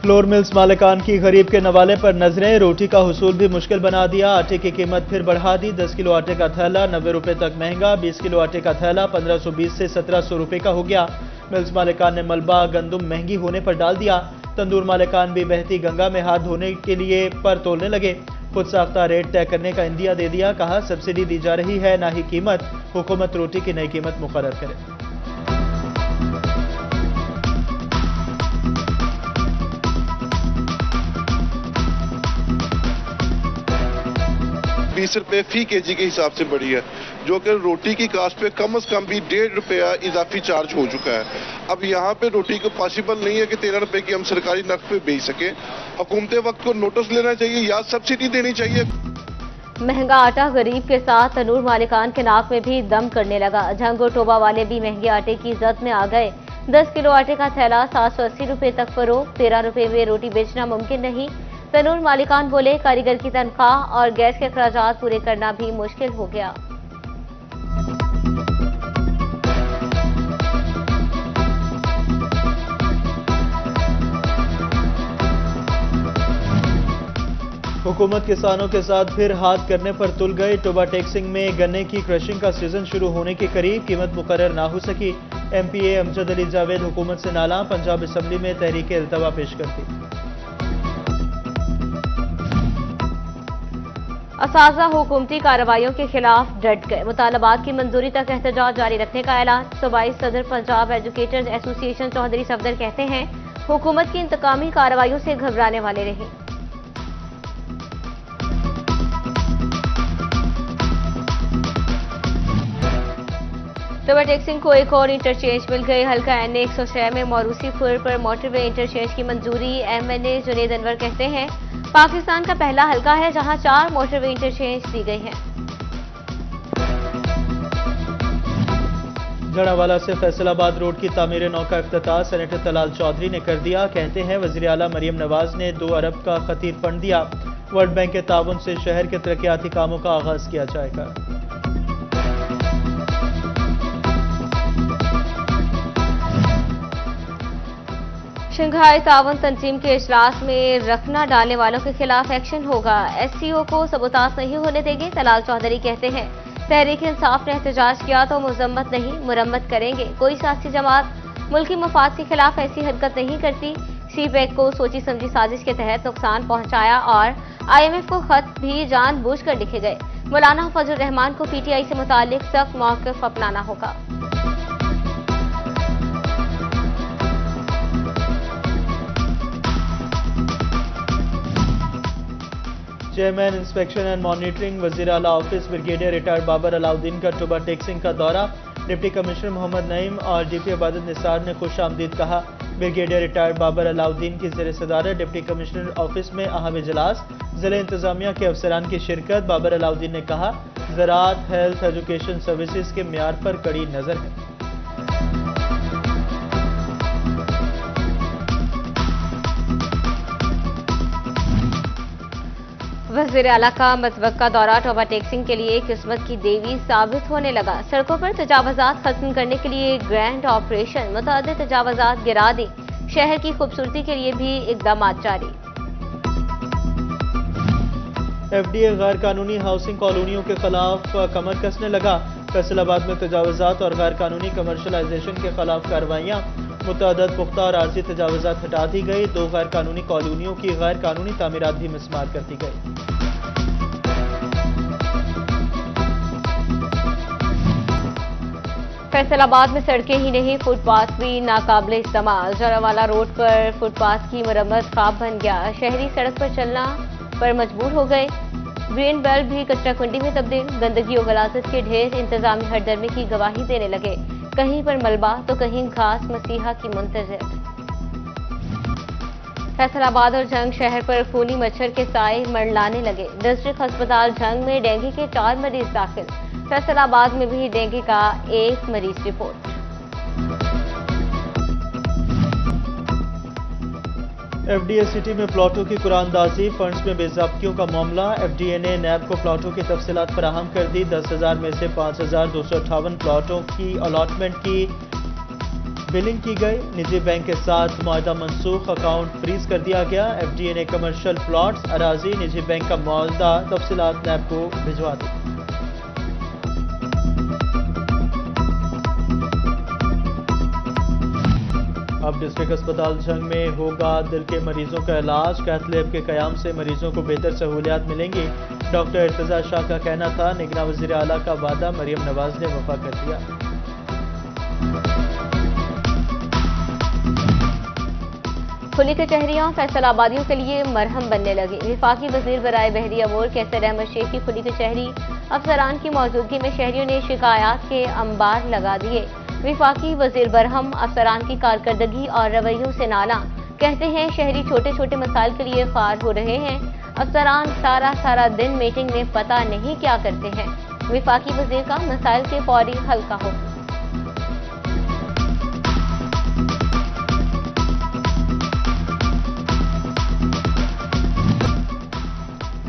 Flour mills मालिकान की गरीब के नवाले पर नजरें, रोटी का हुसूल भी मुश्किल बना दिया। आटे की कीमत फिर बढ़ा दी। 10 किलो आटे का थैला 90 रुपए तक महंगा। 20 किलो आटे का थैला 1520 से 1700 रुपए का हो गया। मिल्स मालिकान ने मलबा गंदुम महंगी होने पर डाल दिया। तंदूर मालिकान भी बहती गंगा में हाथ धोने के लिए पर तोलने लगे। खुद साख्ता रेट तय करने का इंदिया दे दिया। कहा सब्सिडी दी जा रही है, ना ही कीमत। हुकूमत रोटी की नई कीमत मुकर्रर करे। 20 रुपए फी केजी के हिसाब से बढ़ी है, जो कि रोटी की कास्ट पे कम से कम भी 1.5 रुपया इजाफी चार्ज हो चुका है। अब यहाँ पे रोटी को पॉसिबल नहीं है कि 13 रुपए की हम सरकारी नर्ख पे बेच सके। हुकूमत वक्त को नोटिस लेना चाहिए या सब्सिडी देनी चाहिए। महंगा आटा गरीब के साथ तनूर मालिकान के नाक में भी दम करने लगा। झंग और टोबा वाले भी महंगे आटे की जद में आ गए। 10 किलो आटे का थैला 780 रुपए तक फरोख्त। 13 रुपए में रोटी बेचना मुमकिन नहीं। तनूर मालिकान बोले कारीगर की तनख्वाह और गैस के अखराजात पूरे करना भी मुश्किल हो गया। हुकूमत किसानों के साथ फिर हाथ करने पर तुल गई। टोबा टेक्सिंग में गन्ने की क्रशिंग का सीजन शुरू होने के करीब कीमत मुकर्रर ना हो सकी। एमपीए अमजद अली जावेद हुकूमत से नाला। पंजाब असम्बली में तहरीक इल्तवा पेश करती। असाजा हुकूमती कार्रवाइयों के खिलाफ डट गए। मुतालबात की मंजूरी तक एहतजाज जारी रखने का ऐलान। सूबाई सदर पंजाब एजुकेटर्स एसोसिएशन चौधरी सफदर कहते हैं हुकूमत की इंतकामी कार्रवाइयों से घबराने वाले रहे। टोबा टेक्सिंग को एक और इंटरचेंज मिल गई। हल्का NA 106 में मौरूसीपुर पर मोटरवे इंटरचेंज की मंजूरी। MNA जुनेद अनवर कहते हैं पाकिस्तान का पहला हल्का है जहां 4 मोटरवे इंटरचेंज दी गई हैं। जड़ावाला से फैसलाबाद रोड की तामीर नौ का इफ्तिताह सेनेटर तलाल चौधरी ने कर दिया। कहते हैं वज़ीर आला मरियम नवाज ने 2 अरब का खतीर फंड दिया। वर्ल्ड बैंक के ताउन से शहर के तरक्याती कामों का आगाज किया जाएगा। शंघाई ताउन तंजीम के इजलास में रखना डालने वालों के खिलाफ एक्शन होगा। SCO को सबूताज नहीं होने देंगे। तलाल चौधरी कहते हैं तहरीक इंसाफ ने एहतजाज किया तो मजम्मत नहीं मुरम्मत करेंगे। कोई सियासी जमात मुल्की मफाद के खिलाफ ऐसी हरकत नहीं करती। CPEC को सोची समझी साजिश के तहत नुकसान पहुंचाया और IMF को खत भी जानबूझकर लिखे गए। मौलाना फजल रहमान को PTI से मुतालिक सख्त मौक़िफ़ अपनाना होगा। चेयरमैन इंस्पेक्शन एंड मॉनिटरिंग वज़ीर आला office brigadier retired Babar Alauddin का टोबा टेक्सिंग का दौरा। डिप्टी कमिश्नर मोहम्मद नईम और DP इबादत निसार ने खुश आमदीद कहा। ब्रिगेडियर रिटायर्ड बाबर अलाउद्दीन की ज़ेर सदारत डिप्टी कमिश्नर ऑफिस में अहम इजलास। ज़िला इंतजामिया के अफसरान की शिरकत। बाबर अलाउद्दीन ने कहा ज़राअत, हेल्थ, एजुकेशन सर्विसेज के म्यार पर कड़ी नजर है। वज़ीर आला का मतवक्का दौरा टोबा टेक्सिंग के लिए किस्मत की देवी साबित होने लगा। सड़कों पर तजावजात खत्म करने के लिए ग्रैंड ऑपरेशन। मुतअद्दिद तजावजात गिरा दी। शहर की खूबसूरती के लिए भी इकदाम जारी। FDA गैर कानूनी हाउसिंग कॉलोनियों के खिलाफ कमर कसने लगा। फैसलाबाद में तजावजात और गैर कानूनी कमर्शलाइजेशन के खिलाफ कार्रवाइयाँ। मुतअद्दिद पुख्ता और आर्जी तजावजात हटा दी गई। 2 गैर कानूनी कॉलोनियों की गैर कानूनी तामीरात भी मिसमार कर दी गई। फैसलाबाद में सड़कें ही नहीं फुटपाथ भी नाकाबिले इस्तेमाल। जरावाला रोड पर फुटपाथ की मरम्मत ख्वाब बन गया। शहरी सड़क पर चलना पर मजबूर हो गए। ग्रीन बेल्ट भी कचरा कुंडी में तब्दील। गंदगी और गलाजत के ढेर इंतजामी हरदर्मी की गवाही देने लगे। कहीं पर मलबा तो कहीं घास मसीहा की मुंतजर। फैसलाबाद और झंग शहर पर खूनी मच्छर के साए मंडलाने लगे। डिस्ट्रिक्ट अस्पताल झंग में डेंगू के 4 मरीज दाखिल। फैसलाबाद में भी डेंगू का 1 मरीज रिपोर्ट। FDA सिटी में प्लॉटों की कुरानदाजी। फंड्स में बेज़ाब्तियों का मामला। FDA ने नैब को प्लॉटों की तफसीलात फराहम कर दी। 10,000 में से 5,258 प्लॉटों की अलॉटमेंट की बिलिंग की गई, निजी बैंक के साथ मुआहदा मनसूख, अकाउंट फ्रीज कर दिया गया। एफडीए ने कमर्शियल प्लॉट्स, अराजी, निजी बैंक का मुआवजा तफसीलात नैब को भिजवा दी। अब डिस्ट्रिक्ट अस्पताल जंग में होगा दिल के मरीजों का इलाज। कैथ लैब के कयाम से मरीजों को बेहतर सहूलियात मिलेंगी। डॉक्टर इर्तजा शाह का कहना था, निगरान वज़ीर आला का वादा मरियम नवाज ने वफा कर दिया। खुली कचहरियां फैसलाबादियों के लिए मरहम बनने लगी। विफाकी वजीर बराए बहरी अमूर कैसर अहमद शेख की खुली कचहरी अफसरान की मौजूदगी में शहरियों ने शिकायत के अंबार लगा दिए। विफाकी वजीर बरहम अफसरान की कारकर्दगी और रवैयों से नाला, कहते हैं शहरी छोटे छोटे मसाइल के लिए ख्वार हो रहे हैं। अफसरान सारा दिन मीटिंग में पता नहीं क्या करते हैं। विफाकी वजीर का मसाइल के फौरी हल का हो।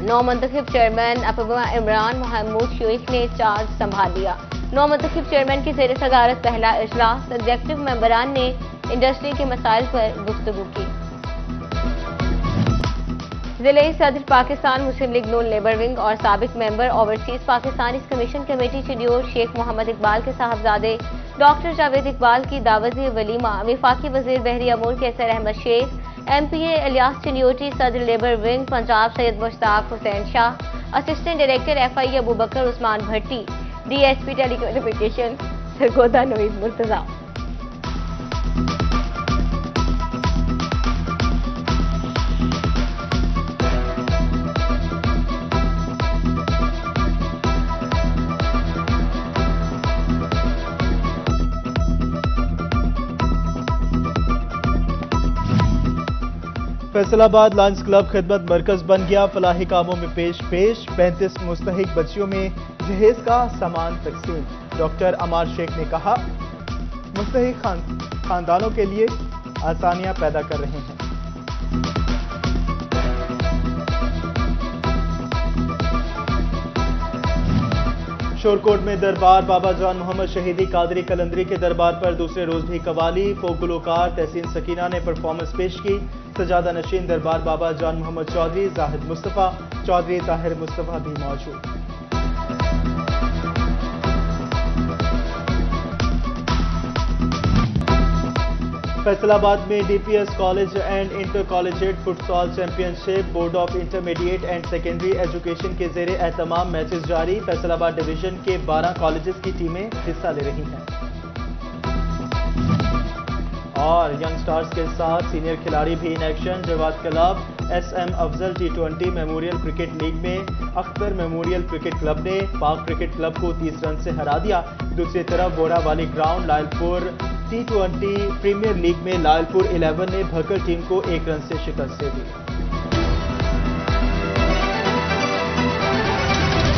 नौ मुंतखिब चेयरमैन अबवा इमरान महमूद शोइख ने चार्ज संभाल लिया। नौ मुंतखिब चेयरमैन की ज़ेर सदारत पहला इजलास, एग्जेक्टिव मेंबरान ने इंडस्ट्री के मसाइल पर गुफ्तगू की। जिले सदर Pakistan Muslim League Noon labour wing और साबिक member overseas Pakistan commission committee schedule Sheikh Mohammad Iqbal के साहबजादे डॉक्टर जावेद इकबाल की दावती वलीमा, विफाकी वजीर बहरी अमूर कैसर अहमद शेख, MPA इलियास चिन्योटी, सदर labour wing Punjab Syed Mushtaq Hussain Shah, assistant director FI Abu Bakar Usman Bhatti, DSP telecommunication Sargodha Naveed Murtaza. Faisalabad lions club खिदमत मरकज बन गया। फलाही कामों में पेश 35 मुस्तहिक बच्चियों में जहेज का सामान तकसीम। डॉक्टर अमार शेख ने कहा, मुस्तहिक खानदानों के लिए आसानियां पैदा कर रहे हैं। शोरकोट में दरबार बाबा जान मोहम्मद शहीदी कादरी कलंदरी के दरबार पर दूसरे रोज भी कवाली। फोक गुलकार तहसीन सकीना ने परफॉर्मेंस पेश की। सजादा नशीन दरबार बाबा जान मोहम्मद चौधरी, जाहिद मुस्तफ़ा चौधरी, ताहिर मुस्तफ़ा भी मौजूद। फैसलाबाद में DPS college and inter collegiate futsal championship, board of intermediate and secondary education के ज़ेरे एहतमाम मैचेस जारी। फैसलाबाद डिवीजन के 12 कॉलेजेस की टीमें हिस्सा ले रही हैं। और यंग स्टार्स के साथ सीनियर खिलाड़ी भी in action. Jawad club SM Afzal T20 memorial cricket league में अख्तर मेमोरियल क्रिकेट क्लब ने पाक क्रिकेट क्लब को 30 रन से हरा दिया। दूसरी तरफ Borawali ground Lyallpur T20 premier league में लायलपुर 11 ने भकर टीम को 1 रन से शिकस्त दे दी।